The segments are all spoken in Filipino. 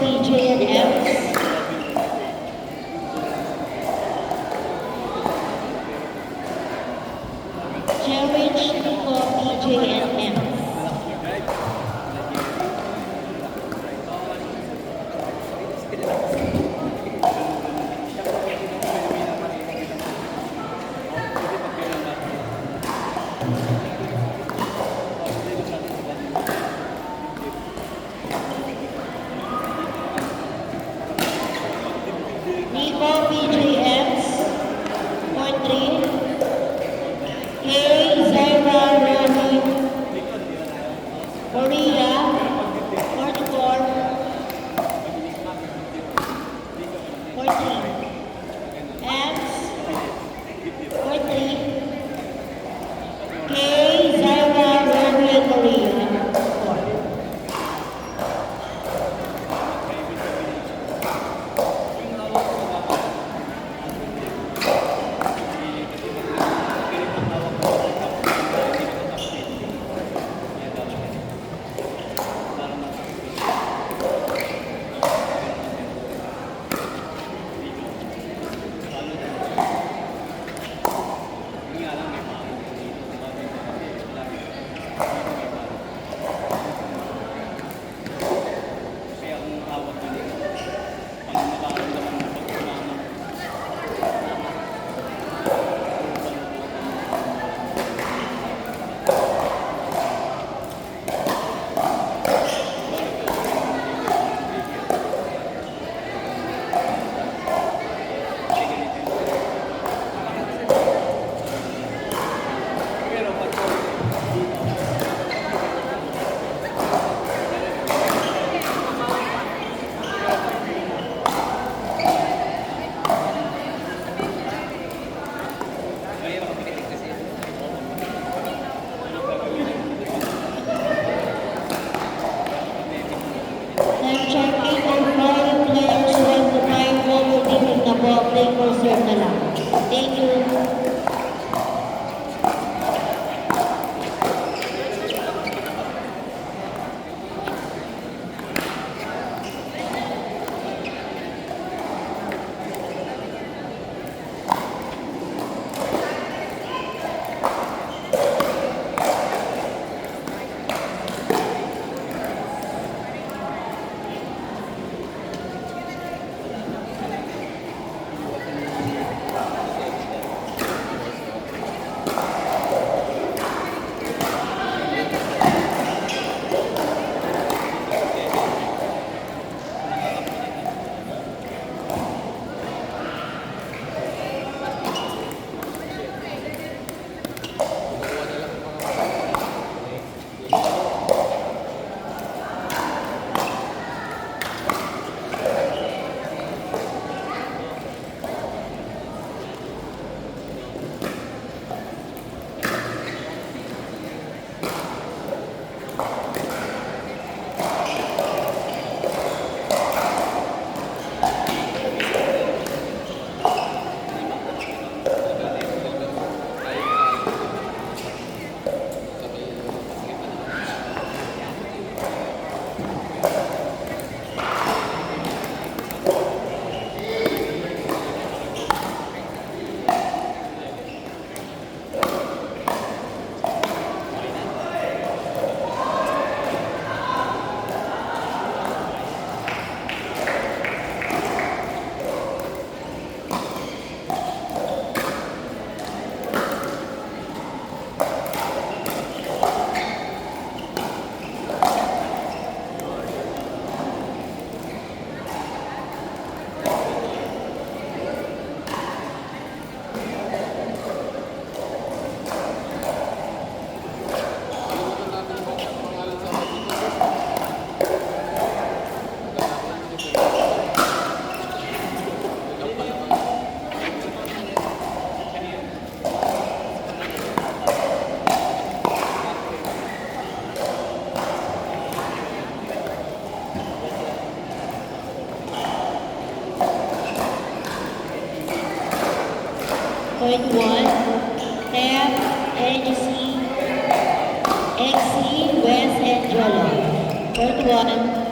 PJNM. Cherish Nico PJNM. Nico PJMs. Point 3. K. Zaira Rani. Korea. Point 4. 14. Ants. Point 3. K. Zaira Rani Korea. 4. Time checking on foreign players when the time over giving na po, play for serve na lang. Thank you. Point 1, Tab, NGC, XC, West, and Jolo. Point 1.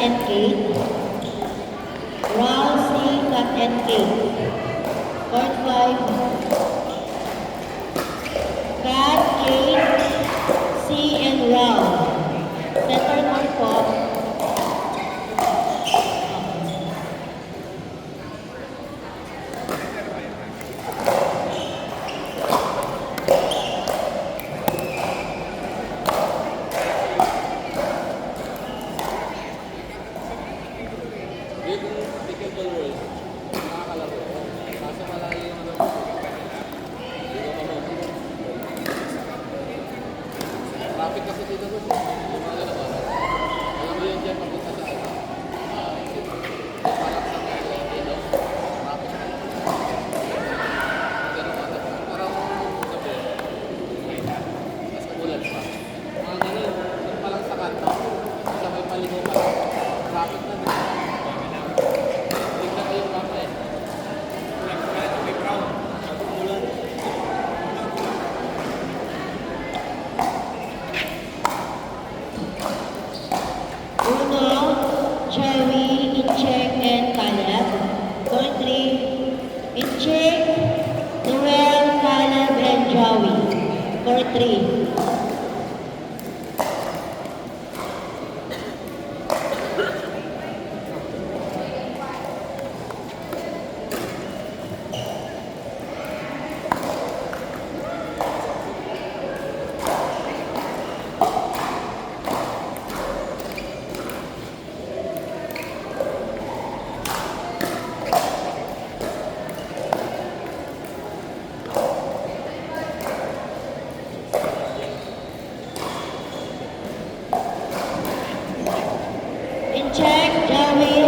and Kate. Round C, Kat and Kate. Court 5. Kat, Kate, C, and Round. Center court po. Yung pickleball rules, nakakalaro ko. Kaso malayo yung ano. Hindi ko mamamit. Traffic kasi dito doon. Yung mga lalabas. Alam mo yun dyan, papunta sa ano. Palak sa mga dito. Traffic. Ganun ata. Pero kung gabi, mas kagulat pa. Mga ganun, yung palang sa kanto, sa may paligo pa lang. Traffic na dito. Tignan ko yung mapa eh. Uno, Cherry, Incheck, and Caleb. Court 3, Incheck, Noel, Caleb, and Joey. Court 3. Incheck, Joey.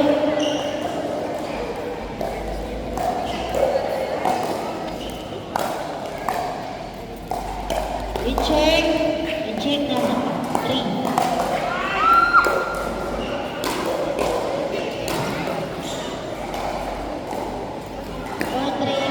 Incheck na 3. Court 3.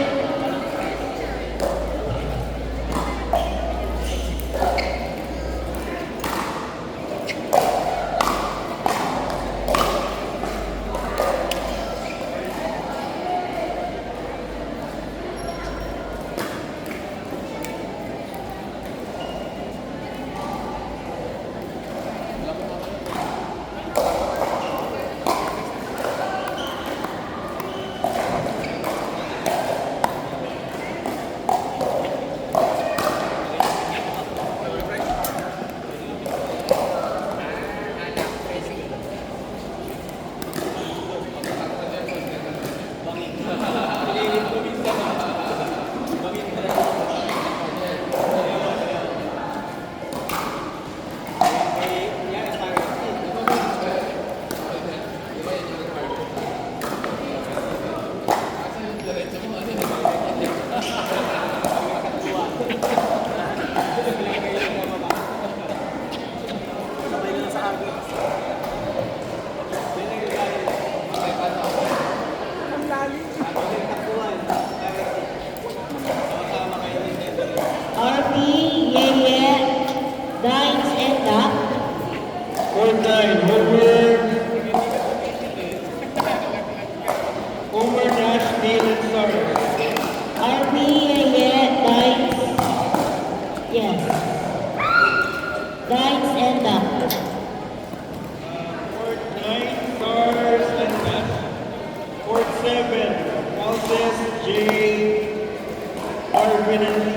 RP, Yeye, Dines, and Duck. Court 9, Homer Nash, Neil, and Sarge. RP, Yeye, Dines. Yes. Dines and Duck. Court 9, Stars and Nash. Court 7, Valdez, Jay, Arvin, and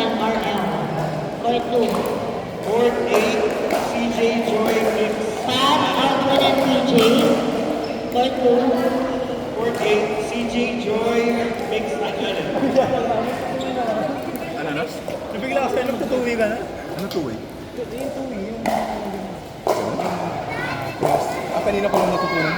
and RL. Court 2. Court 8, CJ Joy Mixed. Pat, Aldwin, and PJ. Court 2. Court 8, CJ Joy Mixed Academy. Ano na? Nabigla ako sa'yo, nagtutuwi ka na? Ano two-way? Yung tuwi, yung... Kanina ko lang natutunan.